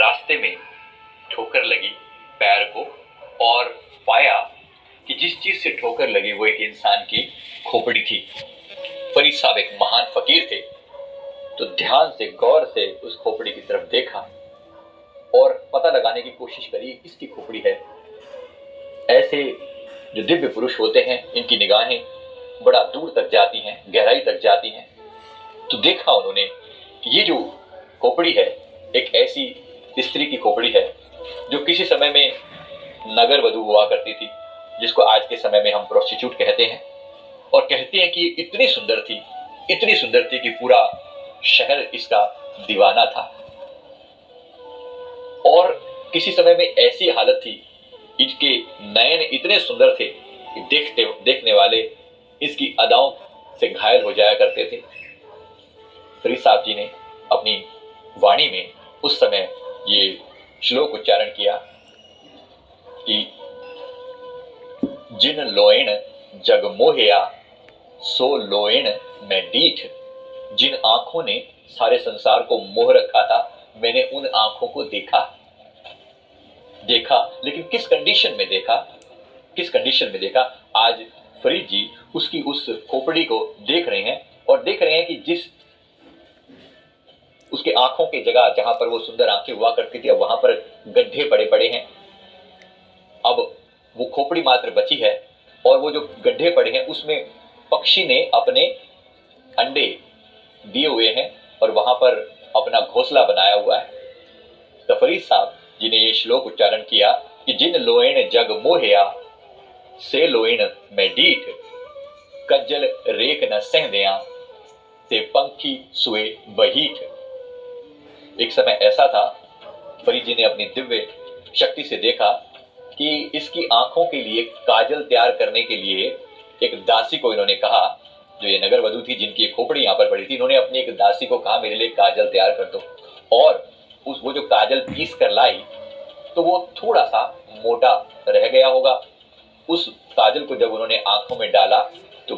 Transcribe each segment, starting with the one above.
रास्ते में ठोकर लगी पैर को और पाया कि जिस चीज से ठोकर लगी वो एक इंसान की खोपड़ी थी। फरीद साहब एक महान फकीर थे, तो ध्यान से गौर से उस खोपड़ी की तरफ देखा और पता लगाने की कोशिश करी किसकी खोपड़ी है। ऐसे जो दिव्य पुरुष होते हैं इनकी निगाहें बड़ा दूर तक जाती हैं, गहराई तक जाती हैं। तो देखा उन्होंने कि ये जो खोपड़ी है एक ऐसी स्त्री की खोपड़ी है जो किसी समय में नगर वधू हुआ करती थी, जिसको आज के समय में हम प्रोस्टिट्यूट कहते हैं। और कहते हैं कि इतनी सुंदर थी, इतनी सुंदर थी कि पूरा शहर इसका दीवाना था। और किसी समय में ऐसी हालत थी, इसके नयन इतने सुंदर थे कि देखने वाले इसकी अदाओं से घायल हो जाया करते थे। फरीद साहब जी ने अपनी वाणी में उस समय ये श्लोक उच्चारण किया कि जिन लोएण जग मोहया सो लोएण मैं डीठ। जिन आंखों ने सारे संसार को मोह रखा था, मैंने उन आंखों को देखा। लेकिन किस कंडीशन में देखा, किस कंडीशन में देखा? आज फरीद जी उसकी उस खोपड़ी को देख रहे हैं और देख रहे हैं कि जिस उसके आंखों की जगह जहां पर वो सुंदर आंखें हुआ करती थी, अब वहां पर गड्ढे पड़े पड़े हैं। अब वो खोपड़ी मात्र बची है और वो जो गड्ढे पड़े हैं उसमें पक्षी ने अपने अंडे दिए हुए हैं और वहां पर अपना घोंसला बनाया हुआ है। तो फरीद साहब जी ने ये श्लोक उच्चारण किया कि जिन लोएण जग मोहया से लोएण मैं डीठ। कज्जल रेख न सह दिया से पंखी सुए बहीठ। एक समय ऐसा था, फरीद जी ने अपनी दिव्य शक्ति से देखा कि इसकी आंखों के लिए काजल तैयार करने के लिए एक दासी को इन्होंने कहा, जो ये नगर वधू थी जिनकी खोपड़ी यहां पर पड़ी थी, इन्होंने अपनी एक दासी को कहा मेरे लिए काजल तैयार कर दो। और वो जो काजल पीस कर लाई तो वो थोड़ा सा मोटा रह गया होगा। उस काजल को जब उन्होंने आंखों में डाला तो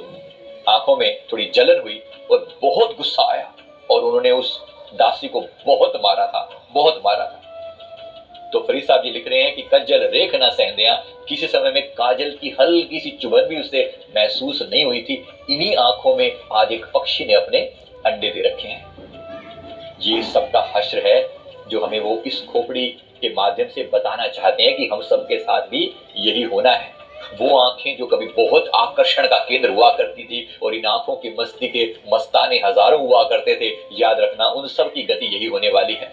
आंखों में थोड़ी जलन हुई और बहुत गुस्सा आया और उन्होंने उस दासी को बहुत मारा था, बहुत मारा था। तो फरीद साहब जी लिख रहे हैं कि कज्जल रेख ना सहंदिया, किसी समय में काजल की हल्की सी चुभन भी उसे महसूस नहीं हुई थी। इन्हीं आंखों में आज एक पक्षी ने अपने अंडे दे रखे हैं। ये सबका हश्र है जो हमें वो इस खोपड़ी के माध्यम से बताना चाहते हैं कि हम सबके साथ भी यही होना है। वो आंखें जो कभी बहुत आकर्षण का केंद्र हुआ करती थी और इन आंखों की मस्ती के मस्ताने हजारों हुआ करते थे, याद रखना उन सब की गति यही होने वाली है।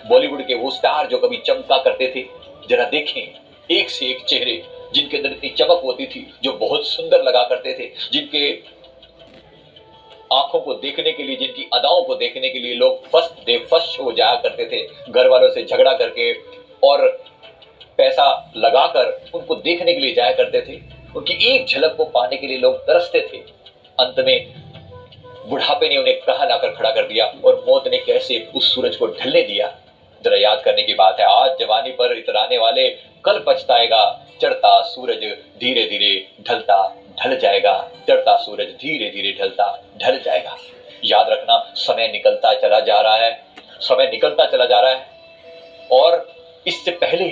बॉलीवुड के वो स्टार जो कभी चमका करते थे, जरा देखें एक से एक चेहरे जिनके अंदर इतनी चमक होती थी, जो बहुत सुंदर लगा करते थे, जिनके आंखों को देखने के लिए, जिनकी अदाओं को देखने के लिए लोग फर्स्ट हो जाया करते थे, घर वालों से झगड़ा करके और पैसा लगाकर उनको देखने के लिए जाया करते थे। उनकी एक झलक को पाने के लिए लोग तरसते थे। अंत में बुढ़ापे ने उन्हें कहां लाकर खड़ा कर दिया और मौत ने कैसे उस सूरज को ढलने दिया। जरा याद करने की बात है, आज जवानी पर इतराने वाले कल पछताएगा। चढ़ता सूरज धीरे धीरे ढलता ढल जाएगा, चढ़ता सूरज धीरे धीरे ढलता ढल जाएगा। याद रखना, समय निकलता चला जा रहा है, समय निकलता चला जा रहा है। और इससे पहले